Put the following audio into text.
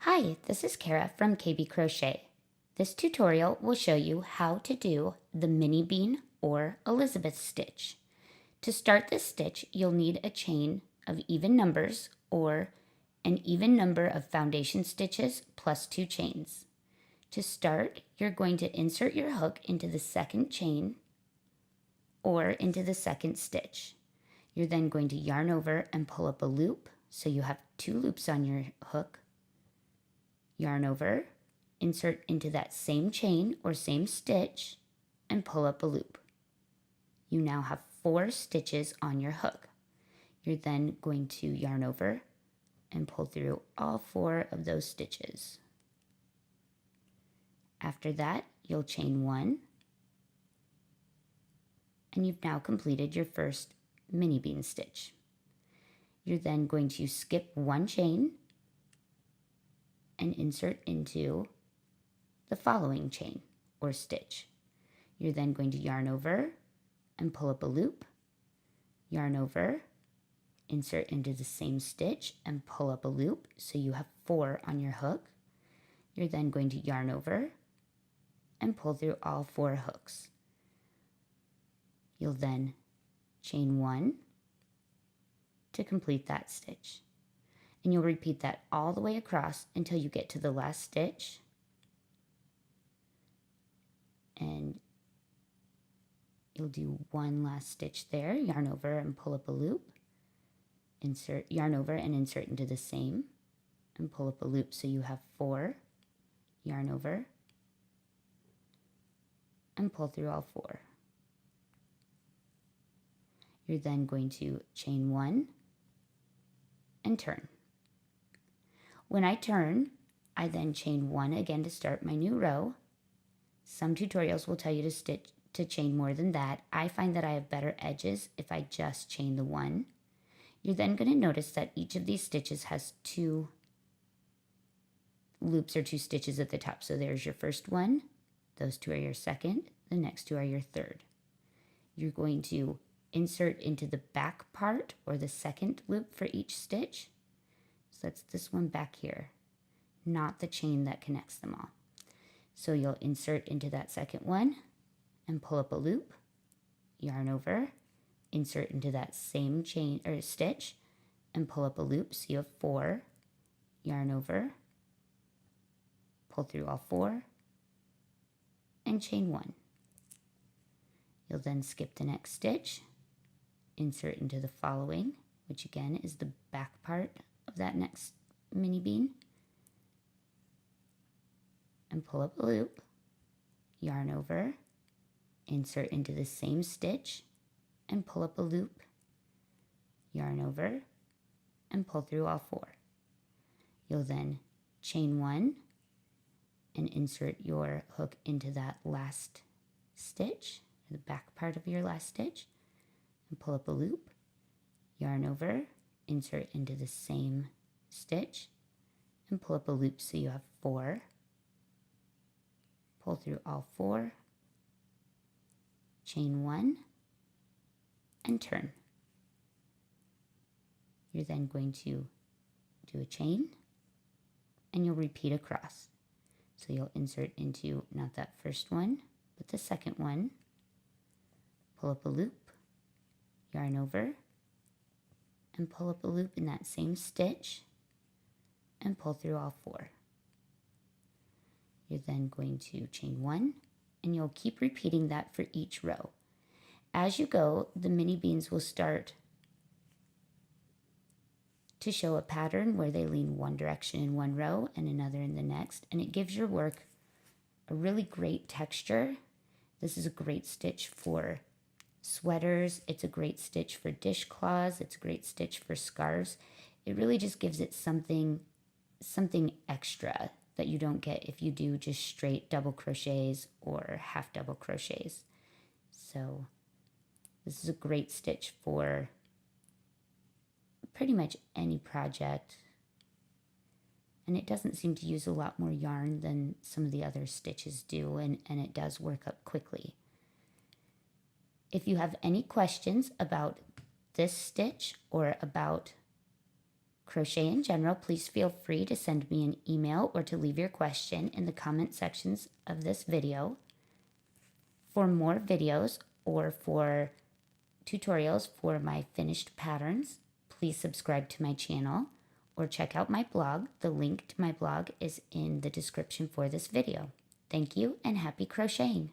Hi, this is Kara from KB Crochet. This tutorial will show you how to do the mini bean or Elizabeth stitch. To start this stitch, you'll need a chain of even numbers or an even number of foundation stitches plus 2 chains. To start, you're going to insert your hook into the second chain or into the second stitch. You're then going to yarn over and pull up a loop, so you have 2 loops on your hook. Yarn over, insert into that same chain or same stitch, and pull up a loop. You now have 4 stitches on your hook. You're then going to yarn over and pull through all 4 of those stitches. After that, you'll chain 1, and you've now completed your first mini bean stitch. You're then going to skip 1 chain and insert into the following chain or stitch. You're then going to yarn over and pull up a loop, yarn over, insert into the same stitch and pull up a loop, so you have 4 on your hook. You're then going to yarn over and pull through all 4 hooks. You'll then chain 1 to complete that stitch. And you'll repeat that all the way across until you get to the last stitch. And you'll do 1 last stitch there, yarn over and pull up a loop, insert, yarn over and insert into the same, and pull up a loop, so you have 4, yarn over, and pull through all 4. You're then going to chain 1 and turn. When I turn, I then chain 1 again to start my new row. Some tutorials will tell you to chain more than that. I find that I have better edges if I just chain the 1. You're then going to notice that each of these stitches has 2 loops or 2 stitches at the top. So there's your first one, those 2 are your second, the next 2 are your third. You're going to insert into the back part or the second loop for each stitch. So that's this one back here, not the chain that connects them all. So you'll insert into that second one and pull up a loop, yarn over, insert into that same chain or stitch and pull up a loop, so you have 4, yarn over, pull through all 4, and chain 1. You'll then skip the next stitch, insert into the following, which again is the back part of that next mini bean, and pull up a loop, yarn over, insert into the same stitch and pull up a loop, yarn over, and pull through all 4. You'll then chain 1 and insert your hook into that last stitch, the back part of your last stitch, and pull up a loop, yarn over, insert into the same stitch, and pull up a loop, so you have 4, pull through all 4, chain 1, and turn. You're then going to do a chain, and you'll repeat across. So you'll insert into not that first one, but the second one, pull up a loop, yarn over, and pull up a loop in that same stitch, and pull through all 4. You're then going to chain 1, and you'll keep repeating that for each row. As you go, the mini beans will start to show a pattern where they lean one direction in one row and another in the next, and it gives your work a really great texture. This is a great stitch for sweaters, it's a great stitch for dishcloths, it's a great stitch for scarves. It really just gives it something extra that you don't get if you do just straight double crochets or half double crochets. So this is a great stitch for pretty much any project, and it doesn't seem to use a lot more yarn than some of the other stitches do, and it does work up quickly. If you have any questions about this stitch or about crochet in general, please feel free to send me an email or to leave your question in the comment sections of this video. For more videos or for tutorials for my finished patterns, please subscribe to my channel or check out my blog. The link to my blog is in the description for this video. Thank you and happy crocheting!